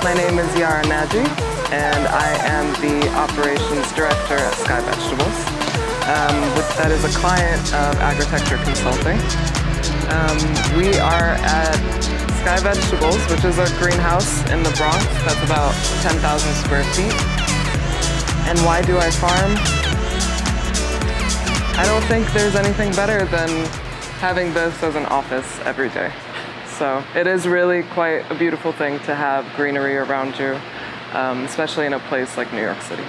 My name is Yara Naji, and I am the Operations Director at Sky Vegetables. That is a client of Agritecture Consulting. We are at Sky Vegetables, which is a greenhouse in the Bronx that's about 10,000 square feet. And why do I farm? I don't think there's anything better than having this as an office every day. So it is really quite a beautiful thing to have greenery around you, especially in a place like New York City.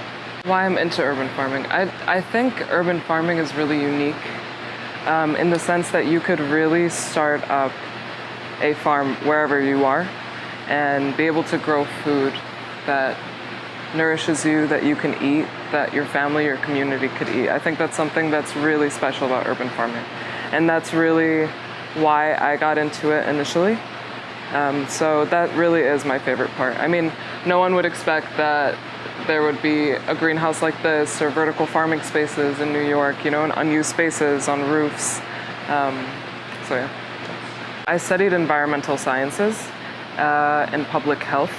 Why I'm into urban farming? I think urban farming is really unique in the sense that you could really start up a farm wherever you are and be able to grow food that nourishes you, that you can eat, that your family, your community could eat. I think that's something that's really special about urban farming. And that's really why I got into it initially. So that really is my favorite part. I mean, no one would expect that there would be a greenhouse like this or vertical farming spaces in New York, you know, and unused spaces on roofs. So yeah. I studied environmental sciences and public health,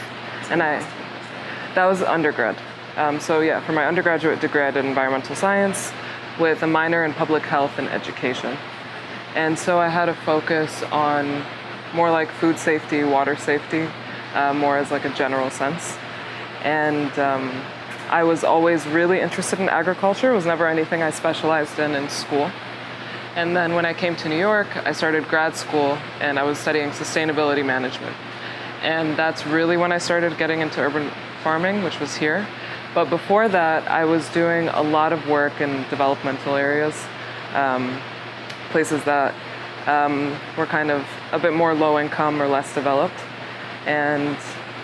and that was undergrad. So yeah, for my undergraduate degree, I did environmental science with a minor in public health and education. And so I had a focus on more like food safety, water safety, more as like a general sense. And I was always really interested in agriculture. It was never anything I specialized in school. And then when I came to New York, I started grad school and I was studying sustainability management. And that's really when I started getting into urban farming, which was here. But before that, I was doing a lot of work in developmental areas, places that were kind of a bit more low income or less developed. And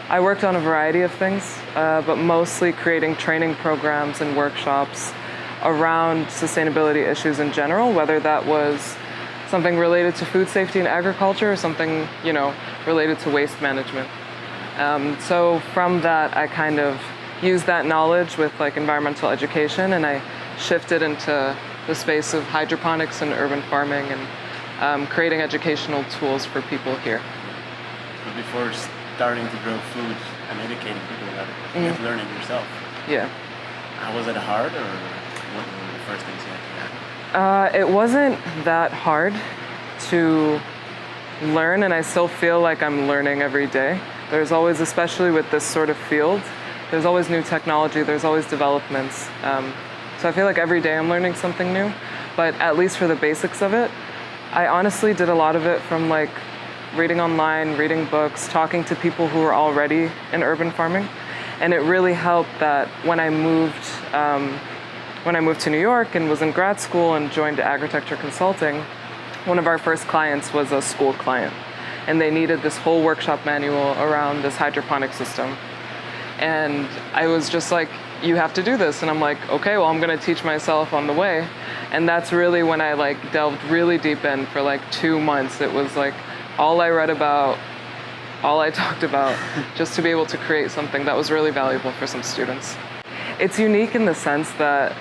I worked on a variety of things, but mostly creating training programs and workshops around sustainability issues in general, whether that was something related to food safety and agriculture or something, you know, related to waste management. So from that, I kind of used that knowledge with like environmental education, and I shifted into the space of hydroponics and urban farming and creating educational tools for people here. But before starting to grow food and educating people about it, you have to learn it yourself. Yeah. Was it hard, or what were the first things you had to learn? It wasn't that hard to learn, and I still feel like I'm learning every day. There's always, especially with this sort of field, there's always new technology, there's always developments. So I feel like every day I'm learning something new, but at least for the basics of it, I honestly did a lot of it from like reading online, reading books, talking to people who were already in urban farming. And it really helped that when I moved to New York and was in grad school and joined Agritecture Consulting, one of our first clients was a school client. And they needed this whole workshop manual around this hydroponic system. And I was just like, you have to do this. And I'm like, okay, well, I'm gonna teach myself on the way. And that's really when I like delved really deep in for like 2 months. It was like all I read about, all I talked about, just to be able to create something that was really valuable for some students. It's unique in the sense that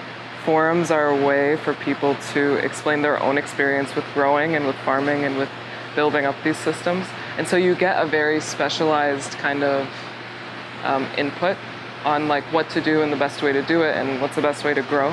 forums are a way for people to explain their own experience with growing and with farming and with building up these systems. And so you get a very specialized kind of input on like what to do and the best way to do it and what's the best way to grow.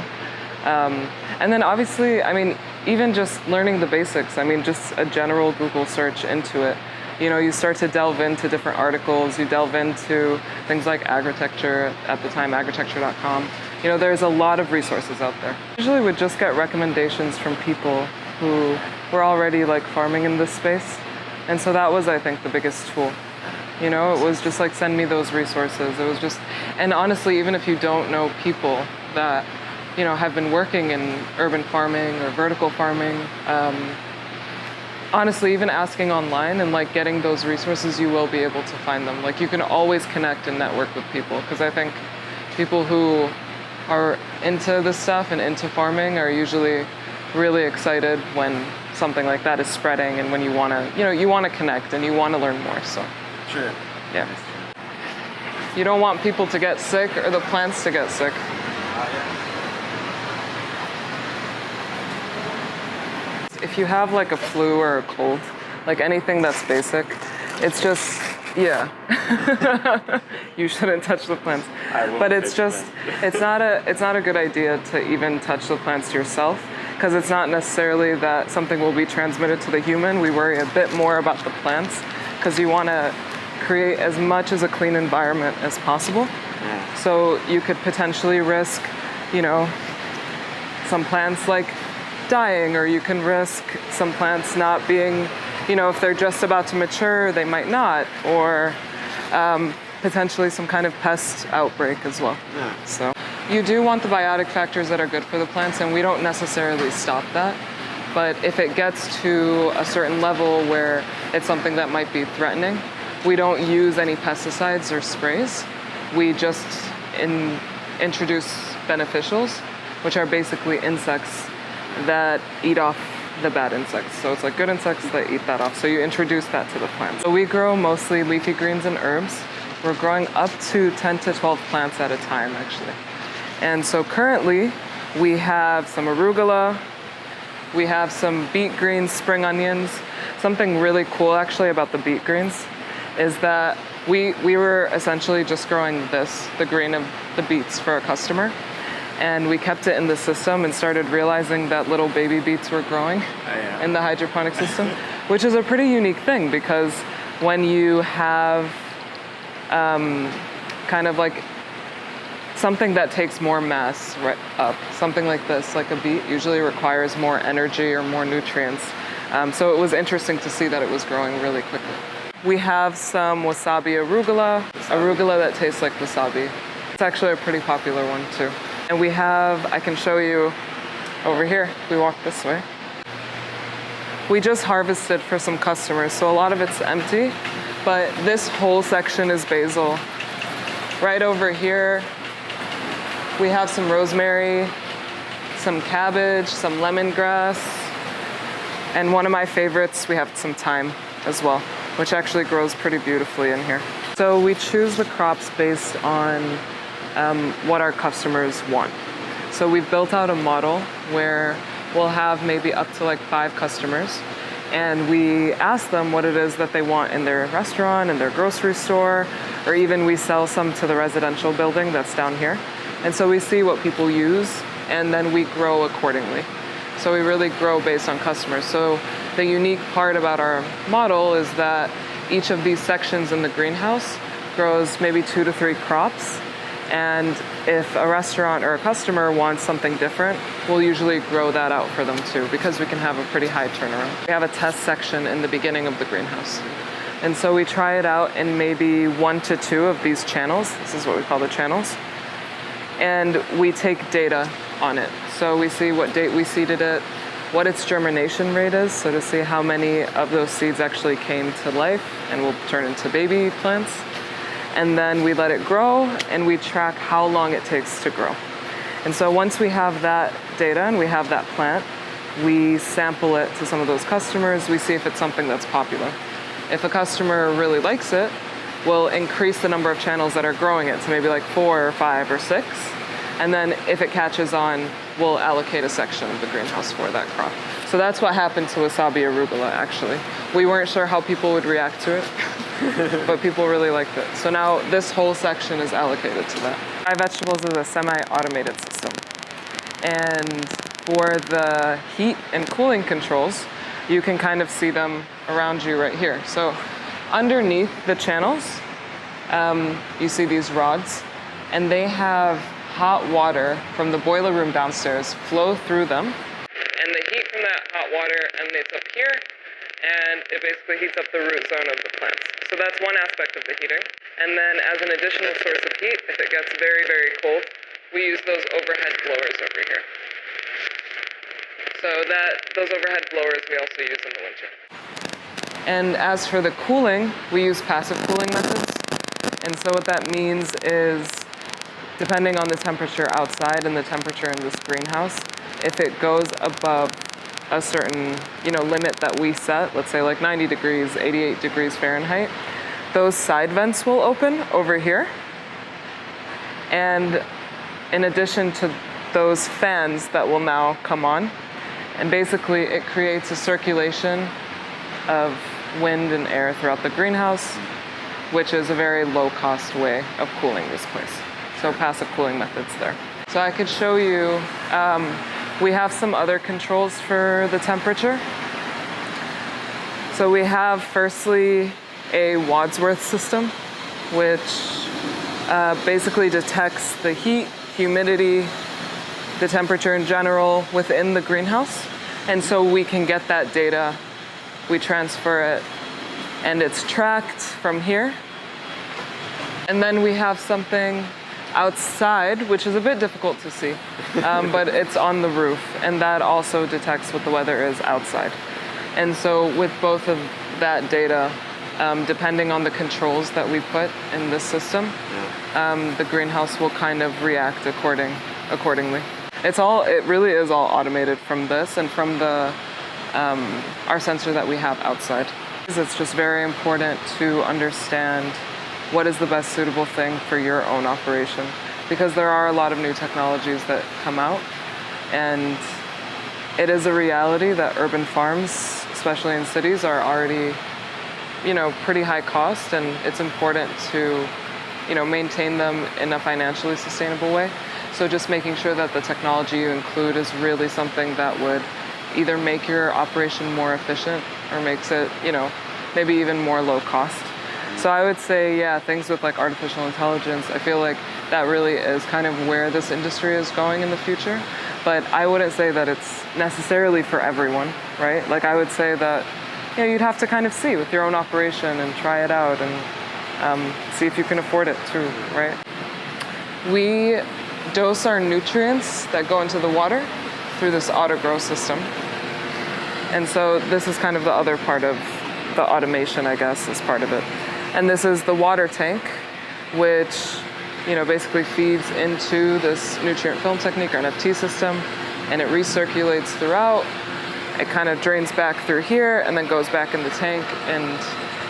And then obviously, I mean, even just learning the basics, I mean, just a general Google search into it. You know, you start to delve into different articles, you delve into things like agritecture, at the time agritecture.com. You know, there's a lot of resources out there. Usually would just get recommendations from people who were already like farming in this space. And so that was, I think, the biggest tool. You know, it was just like, send me those resources. It was just, and honestly, even if you don't know people that, you know, have been working in urban farming or vertical farming, honestly, even asking online and like getting those resources, you will be able to find them. Like you can always connect and network with people, because I think people who are into this stuff and into farming are usually really excited when something like that is spreading and when you want to, you know, you want to connect and you want to learn more. So. Sure. Yeah. You don't want people to get sick or the plants to get sick. If you have like a flu or a cold, like anything that's basic, it's just Yeah. You shouldn't touch the plants. I won't But it's touch just, them. it's not a good idea to even touch the plants yourself, because it's not necessarily that something will be transmitted to the human. We worry a bit more about the plants, because you want to create as much as a clean environment as possible. So you could potentially risk, you know, some plants like dying, or you can risk some plants not being, you know, if they're just about to mature, they might not, or potentially some kind of pest outbreak as well. Yeah. So you do want the biotic factors that are good for the plants, and we don't necessarily stop that. But if it gets to a certain level where it's something that might be threatening, we don't use any pesticides or sprays. We just introduce beneficials, which are basically insects that eat off the bad insects. So it's like good insects that eat that off. So you introduce that to the plants. So we grow mostly leafy greens and herbs. We're growing up to 10 to 12 plants at a time, actually. And so currently we have some arugula, we have some beet greens, spring onions. Something really cool actually about the beet greens is that we were essentially just growing the green of the beets for a customer. And we kept it in the system and started realizing that little baby beets were growing in the hydroponic system, which is a pretty unique thing, because when you have kind of like something that takes more mass up, something like this, like a beet, usually requires more energy or more nutrients. So it was interesting to see that it was growing really quickly. We have some wasabi arugula that tastes like wasabi. It's actually a pretty popular one too. And we have, I can show you over here, we walk this way. We just harvested for some customers, so a lot of it's empty, but this whole section is basil. Right over here, we have some rosemary, some cabbage, some lemongrass, and one of my favorites, we have some thyme as well, which actually grows pretty beautifully in here. So we choose the crops based on what our customers want. So we've built out a model where we'll have maybe up to like 5 customers, and we ask them what it is that they want in their restaurant, in their grocery store, or even we sell some to the residential building that's down here. And so we see what people use, and then we grow accordingly. So we really grow based on customers. So the unique part about our model is that each of these sections in the greenhouse grows maybe 2 to 3 crops. And if a restaurant or a customer wants something different, we'll usually grow that out for them too, because we can have a pretty high turnaround. We have a test section in the beginning of the greenhouse. And so we try it out in maybe 1 to 2 of these channels. This is what we call the channels. And we take data on it. So we see what date we seeded it, what its germination rate is, so to see how many of those seeds actually came to life and will turn into baby plants. And then we let it grow, and we track how long it takes to grow. And so once we have that data and we have that plant, we sample it to some of those customers. We see if it's something that's popular. If a customer really likes it, we'll increase the number of channels that are growing it to maybe like 4 or 5 or 6. And then if it catches on, we'll allocate a section of the greenhouse for that crop. So that's what happened to wasabi arugula, actually. We weren't sure how people would react to it, but people really liked it. So now this whole section is allocated to that. Sky Vegetables is a semi-automated system. And for the heat and cooling controls, you can kind of see them around you right here. So underneath the channels, you see these rods, and they have hot water from the boiler room downstairs flow through them. And the heat from that hot water emanates up here, and it basically heats up the root zone of the plants. So that's one aspect of the heating. And then as an additional source of heat, if it gets very, very cold, we use those overhead blowers over here. So those overhead blowers we also use in the winter. And as for the cooling, we use passive cooling methods. And so what that means is, depending on the temperature outside and the temperature in this greenhouse, if it goes above a certain, limit that we set, let's say like 90 degrees, 88 degrees Fahrenheit, those side vents will open over here. And in addition to those fans that will now come on, and basically it creates a circulation of wind and air throughout the greenhouse. which is a very low-cost way of cooling this place. So passive cooling methods there. So I could show you, we have some other controls for the temperature. So we have firstly a Wadsworth system, which basically detects the heat, humidity, the temperature in general within the greenhouse. And so we can get that data, we transfer it, and it's tracked from here. And then we have something outside, which is a bit difficult to see, but it's on the roof, and that also detects what the weather is outside. And so with both of that data, depending on the controls that we put in this system, the greenhouse will kind of react accordingly. It really is all automated from this and from the our sensor that we have outside. It's just very important to understand what is the best suitable thing for your own operation, because there are a lot of new technologies that come out, and it is a reality that urban farms, especially in cities, are already, pretty high cost, and it's important to, maintain them in a financially sustainable way. So just making sure that the technology you include is really something that would either make your operation more efficient or makes it, maybe even more low cost. So I would say, things with like artificial intelligence, I feel like that really is kind of where this industry is going in the future. But I wouldn't say that it's necessarily for everyone, right? Like I would say that, you'd have to kind of see with your own operation and try it out and see if you can afford it too, right? We dose our nutrients that go into the water through this auto-grow system. And so this is kind of the other part of the automation, I guess, is part of it. And this is the water tank, which, basically feeds into this nutrient film technique or NFT system, and it recirculates throughout. It kind of drains back through here and then goes back in the tank and,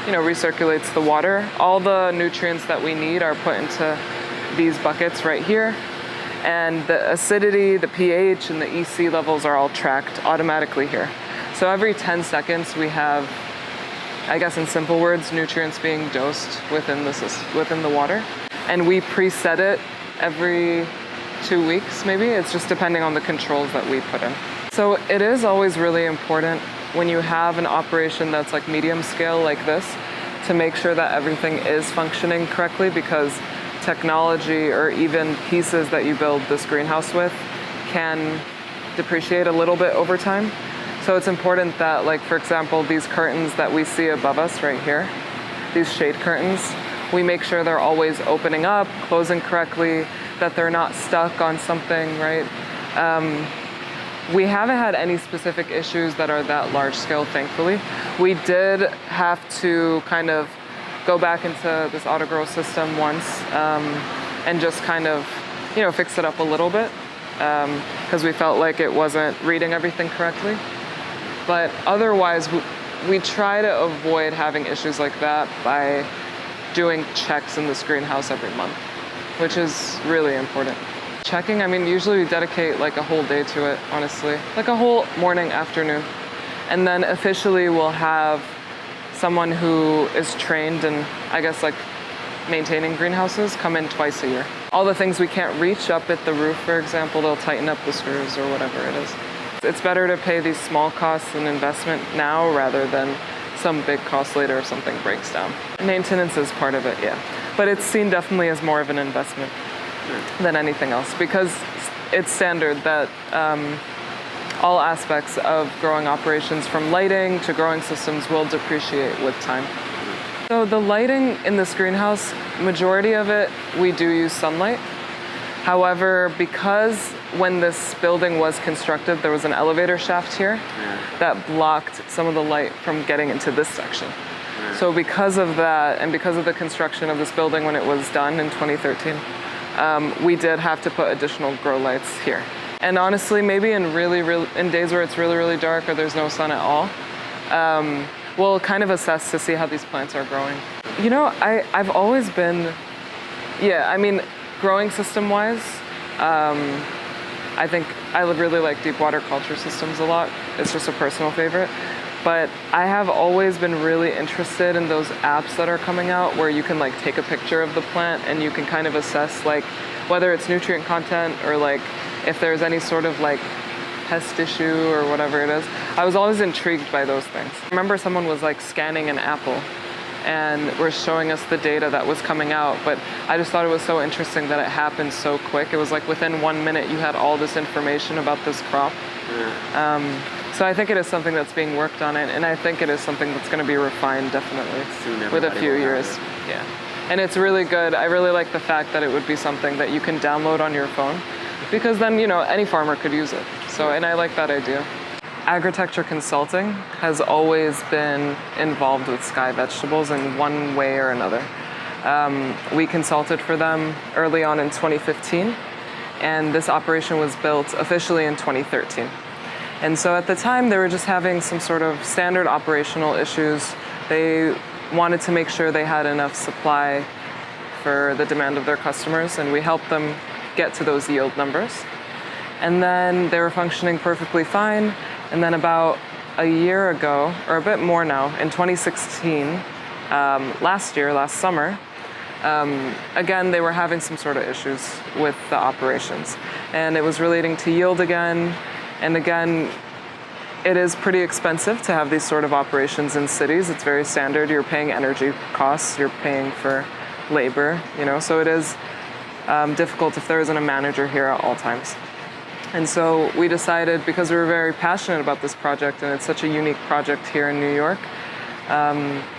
recirculates the water. All the nutrients that we need are put into these buckets right here. And the acidity, the pH, and the EC levels are all tracked automatically here. So every 10 seconds we have, I guess in simple words, nutrients being dosed within the water. And we preset it every 2 weeks, maybe. It's just depending on the controls that we put in. So it is always really important when you have an operation that's like medium scale like this to make sure that everything is functioning correctly, because technology or even pieces that you build this greenhouse with can depreciate a little bit over time. So it's important that, like, for example, these curtains that we see above us right here, these shade curtains, we make sure they're always opening up, closing correctly, that they're not stuck on something, right? We haven't had any specific issues that are that large scale, thankfully. We did have to kind of go back into this auto-grow system once and just kind of, fix it up a little bit because we felt like it wasn't reading everything correctly. But otherwise, we try to avoid having issues like that by doing checks in this greenhouse every month, which is really important. Checking, usually we dedicate like a whole day to it, honestly, like a whole morning, afternoon. And then officially we'll have someone who is trained in, I guess, like maintaining greenhouses come in twice a year. All the things we can't reach up at the roof, for example, they'll tighten up the screws or whatever it is. It's better to pay these small costs and investment now rather than some big cost later if something breaks down. Maintenance is part of it, yeah. But it's seen definitely as more of an investment than anything else, because it's standard that all aspects of growing operations, from lighting to growing systems, will depreciate with time. So the lighting in this greenhouse, majority of it, we do use sunlight. However, because when this building was constructed, there was an elevator shaft here that blocked some of the light from getting into this section. So because of that, and because of the construction of this building when it was done in 2013, we did have to put additional grow lights here. And honestly, maybe in in days where it's really dark or there's no sun at all, we'll kind of assess to see how these plants are growing. I've always been, growing system-wise, I think I would really like deep water culture systems a lot. It's just a personal favorite. But I have always been really interested in those apps that are coming out where you can like take a picture of the plant and you can kind of assess like whether it's nutrient content or like if there's any sort of like pest issue or whatever it is. I was always intrigued by those things. I remember someone was like scanning an apple and were showing us the data that was coming out, but I just thought it was so interesting that it happened so quick. It was like within 1 minute you had all this information about this crop. So I think it is something that's being worked on, and I think it is something that's going to be refined definitely with a few years. Yeah, and it's really good. I really like the fact that it would be something that you can download on your phone, because then any farmer could use it. So, and I like that idea. Agritecture consulting has always been involved with Sky Vegetables in one way or another. We consulted for them early on in 2015, and this operation was built officially in 2013. And so at the time, they were just having some sort of standard operational issues. They wanted to make sure they had enough supply for the demand of their customers, and we helped them get to those yield numbers. And then they were functioning perfectly fine. And then about a year ago, or a bit more now, in 2016, last summer, again, they were having some sort of issues with the operations. And it was relating to yield again. And again, it is pretty expensive to have these sort of operations in cities. It's very standard. You're paying energy costs, you're paying for labor, so it is difficult if there isn't a manager here at all times. And so we decided, because we were very passionate about this project and it's such a unique project here in New York,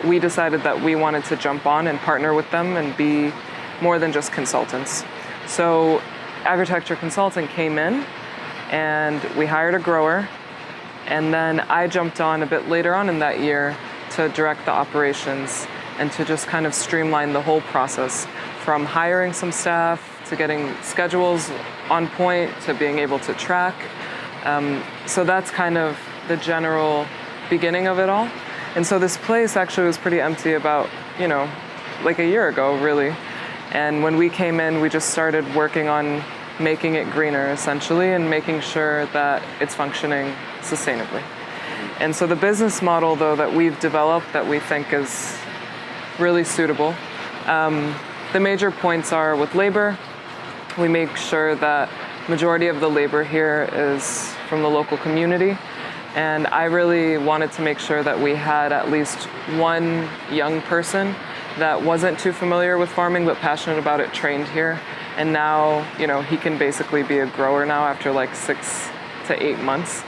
we decided that we wanted to jump on and partner with them and be more than just consultants. So Agritecture Consulting came in and we hired a grower, and then I jumped on a bit later on in that year to direct the operations and to just kind of streamline the whole process, from hiring some staff to getting schedules on point to being able to track. So that's kind of the general beginning of it all. And so this place actually was pretty empty about, like a year ago, really. And when we came in, we just started working on making it greener, essentially, and making sure that it's functioning sustainably. And so the business model, though, that we've developed that we think is really suitable, the major points are with labor. We make sure that majority of the labor here is from the local community. And I really wanted to make sure that we had at least one young person that wasn't too familiar with farming but passionate about it trained here. And now, he can basically be a grower now after like 6 to 8 months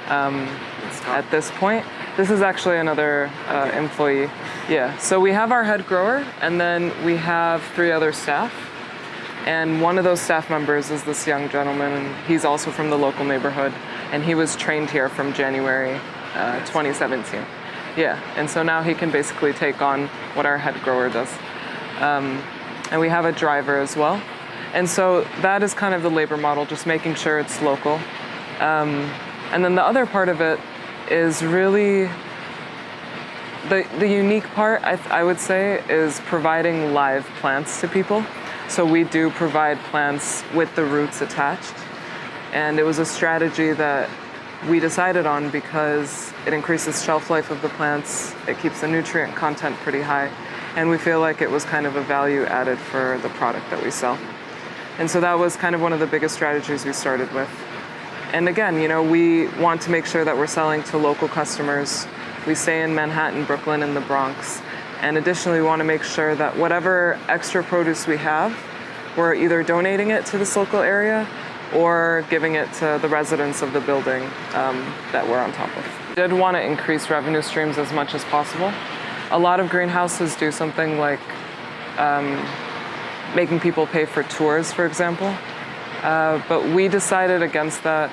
at this point. This is actually another employee. Yeah, so we have our head grower, and then we have 3 other staff. And one of those staff members is this young gentleman, and he's also from the local neighborhood. And he was trained here from January 2017. Yeah, and so now he can basically take on what our head grower does. And we have a driver as well. And so that is kind of the labor model, just making sure it's local. And then the other part of it is really, the unique part, I would say, is providing live plants to people. So we do provide plants with the roots attached. And it was a strategy that we decided on because it increases shelf life of the plants, it keeps the nutrient content pretty high, and we feel like it was kind of a value added for the product that we sell. And so that was kind of one of the biggest strategies we started with. And again, we want to make sure that we're selling to local customers. We stay in Manhattan, Brooklyn, and the Bronx. And additionally, we want to make sure that whatever extra produce we have, we're either donating it to this local area or giving it to the residents of the building that we're on top of. We did want to increase revenue streams as much as possible. A lot of greenhouses do something like making people pay for tours, for example. But we decided against that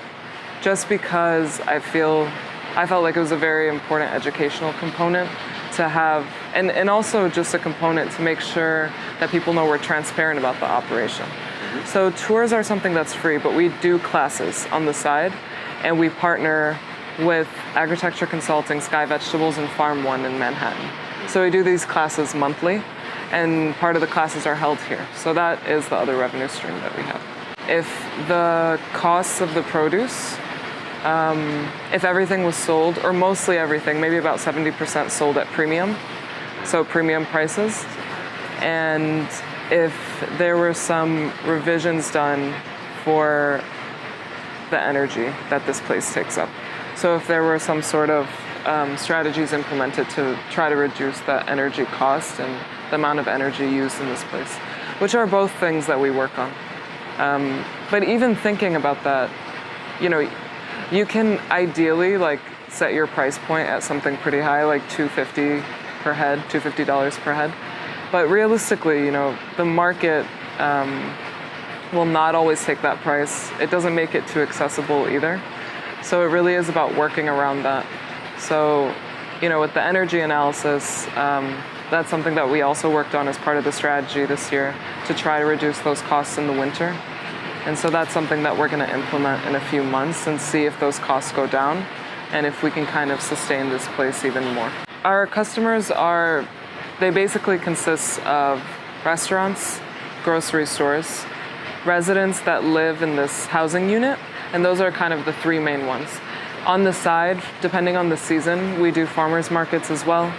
just because I felt like it was a very important educational component to have, and also just a component to make sure that people know we're transparent about the operation. So tours are something that's free, but we do classes on the side, and we partner with Agritecture Consulting, Sky Vegetables, and Farm One in Manhattan. So we do these classes monthly, and part of the classes are held here. So that is the other revenue stream that we have. If the costs of the produce if everything was sold, or mostly everything, maybe about 70% sold at premium, so premium prices. And if there were some revisions done for the energy that this place takes up. So if there were some sort of strategies implemented to try to reduce the energy cost and the amount of energy used in this place, which are both things that we work on. But even thinking about that, you know, you can ideally like set your price point at something pretty high, like $250 per head, $250 per head. But realistically, you know, the market will not always take that price. It doesn't make it too accessible either. So it really is about working around that. So, you know, with the energy analysis, that's something that we also worked on as part of the strategy this year to try to reduce those costs in the winter. And so that's something that we're going to implement in a few months and see if those costs go down and if we can kind of sustain this place even more. Our customers they basically consist of restaurants, grocery stores, residents that live in this housing unit, and those are kind of the three main ones. On the side, depending on the season, we do farmers markets as well.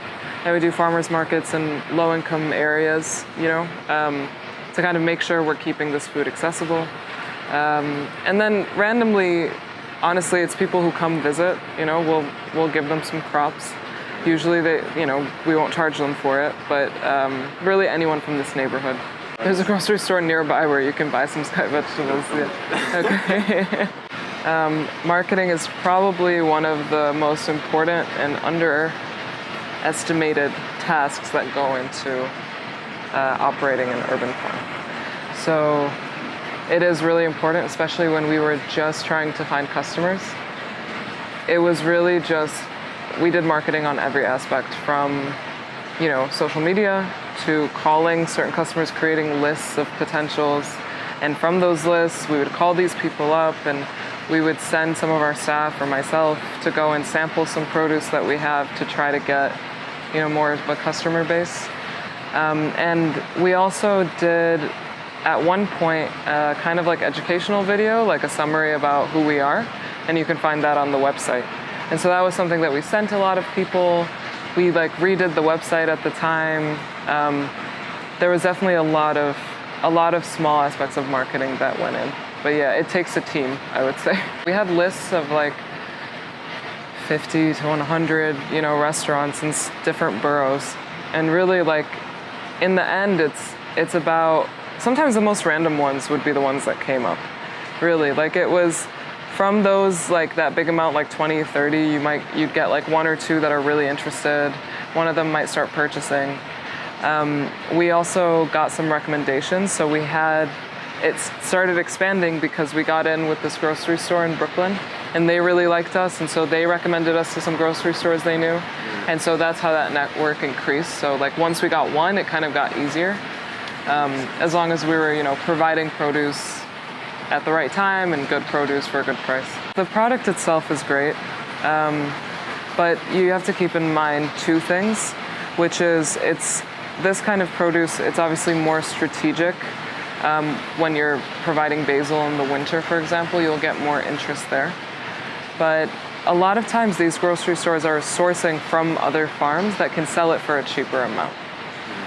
And we do farmers markets in low-income areas, you know, to kind of make sure we're keeping this food accessible. And then randomly, honestly, it's people who come visit, you know, we'll give them some crops. Usually we won't charge them for it, but really anyone from this neighborhood. There's a grocery store nearby where you can buy some Sky Vegetables. Yeah. Okay. Marketing is probably one of the most important and underestimated tasks that go into operating an urban farm. So it is really important, especially when we were just trying to find customers. It was really we did marketing on every aspect, from, you know, social media to calling certain customers, creating lists of potentials. And from those lists, we would call these people up and we would send some of our staff or myself to go and sample some produce that we have to try to get, you know, more of a customer base. And we also did, at one point, kind of like educational video, like a summary about who we are, and you can find that on the website. And so that was something that we sent a lot of people. We like redid the website at the time. There was definitely a lot of small aspects of marketing that went in. But yeah, it takes a team, I would say. We had lists of like 50 to 100, you know, restaurants in different boroughs. And really, like, in the end, it's about, sometimes the most random ones would be the ones that came up. Really, like, it was from those, like, that big amount, like 20, 30, you'd get like one or two that are really interested. One of them might start purchasing. We also got some recommendations. So it started expanding because we got in with this grocery store in Brooklyn, and they really liked us, and so they recommended us to some grocery stores they knew. And so that's how that network increased. So like once we got one, it kind of got easier, as long as we were, you know, providing produce at the right time and good produce for a good price. The product itself is great, but you have to keep in mind two things, which is this kind of produce, it's obviously more strategic. When you're providing basil in the winter, for example, you'll get more interest there. But a lot of times these grocery stores are sourcing from other farms that can sell it for a cheaper amount.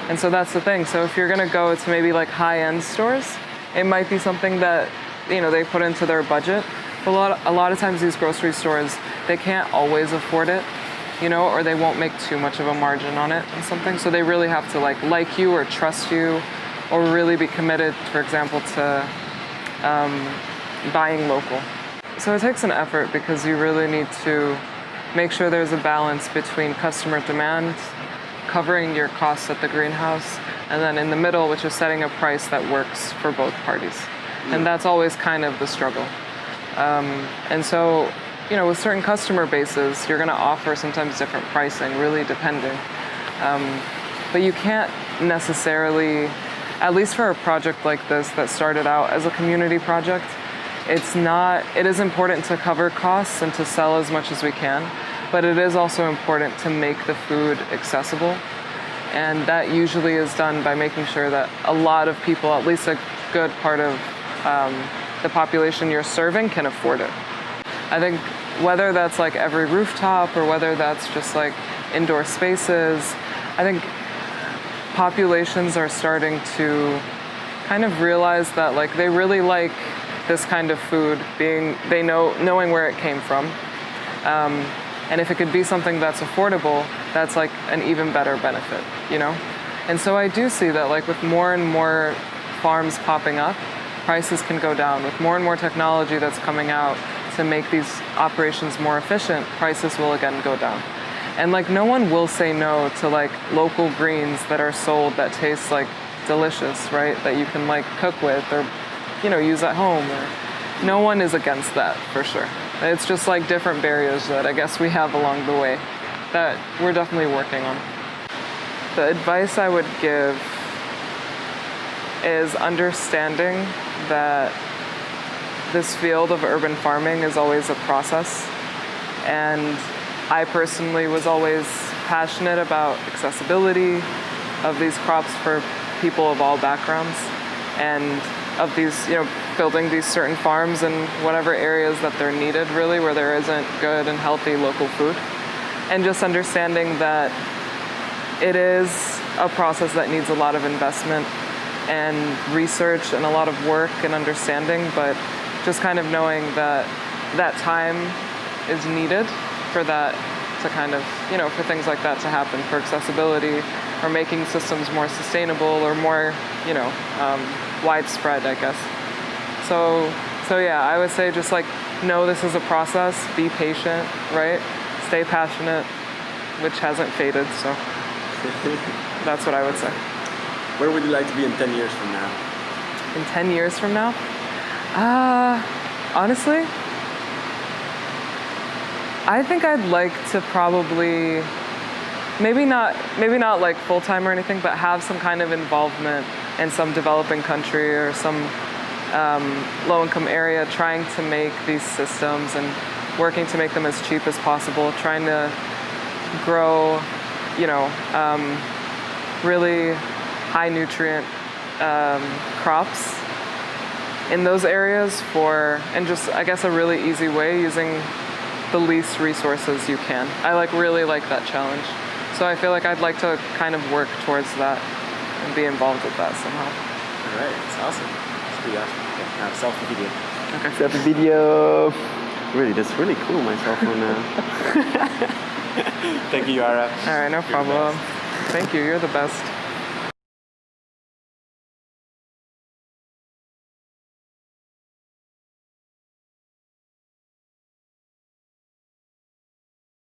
And so that's the thing. So if you're gonna go to maybe like high-end stores, it might be something that, you know, they put into their budget. But a lot of times these grocery stores, they can't always afford it, you know, or they won't make too much of a margin on it and something. So they really have to like you or trust you, or really be committed, for example, to buying local. So it takes an effort because you really need to make sure there's a balance between customer demand, covering your costs at the greenhouse, and then in the middle, which is setting a price that works for both parties. And that's always kind of the struggle. And so, you know, with certain customer bases, you're gonna offer sometimes different pricing, really depending. But you can't necessarily, at least for a project like this that started out as a community project, it is important to cover costs and to sell as much as we can, but it is also important to make the food accessible. And that usually is done by making sure that a lot of people, at least a good part of the population you're serving, can afford it. I think whether that's like every rooftop or whether that's just like indoor spaces, I think populations are starting to kind of realize that like they really like this kind of food, knowing where it came from. And if it could be something that's affordable, that's like an even better benefit, you know? And so I do see that like with more and more farms popping up, prices can go down. With more and more technology that's coming out to make these operations more efficient, prices will again go down. And like no one will say no to like local greens that are sold that taste like delicious, right? That you can like cook with or, you know, use at home. Or, no one is against that for sure. It's just like different barriers that I guess we have along the way that we're definitely working on. The advice I would give is understanding that this field of urban farming is always a process. And I personally was always passionate about accessibility of these crops for people of all backgrounds and of these, you know, building these certain farms in whatever areas that they're needed really, where there isn't good and healthy local food. And just understanding that it is a process that needs a lot of investment and research and a lot of work and understanding, but just kind of knowing that that time is needed for that to kind of, you know, for things like that to happen, for accessibility or making systems more sustainable or more, you know, widespread, I guess. So yeah, I would say just like know this is a process, be patient, right? Stay passionate, which hasn't faded, so that's what I would say. Where would you like to be in 10 years from now? In 10 years from now? Honestly, I think I'd like to probably, maybe not like full-time or anything, but have some kind of involvement in some developing country or some low-income area trying to make these systems and working to make them as cheap as possible, trying to grow, you know, really high nutrient crops in those areas and just, I guess, a really easy way using the least resources you can. I really like that challenge. So I feel like I'd like to kind of work towards that and be involved with that somehow. All right, it's awesome. It's pretty awesome. Yeah, selfie video. Okay. Selfie video. Really, that's really cool, my cell phone now. Thank you, Yara. All right, no problem. Thank you, you're the best.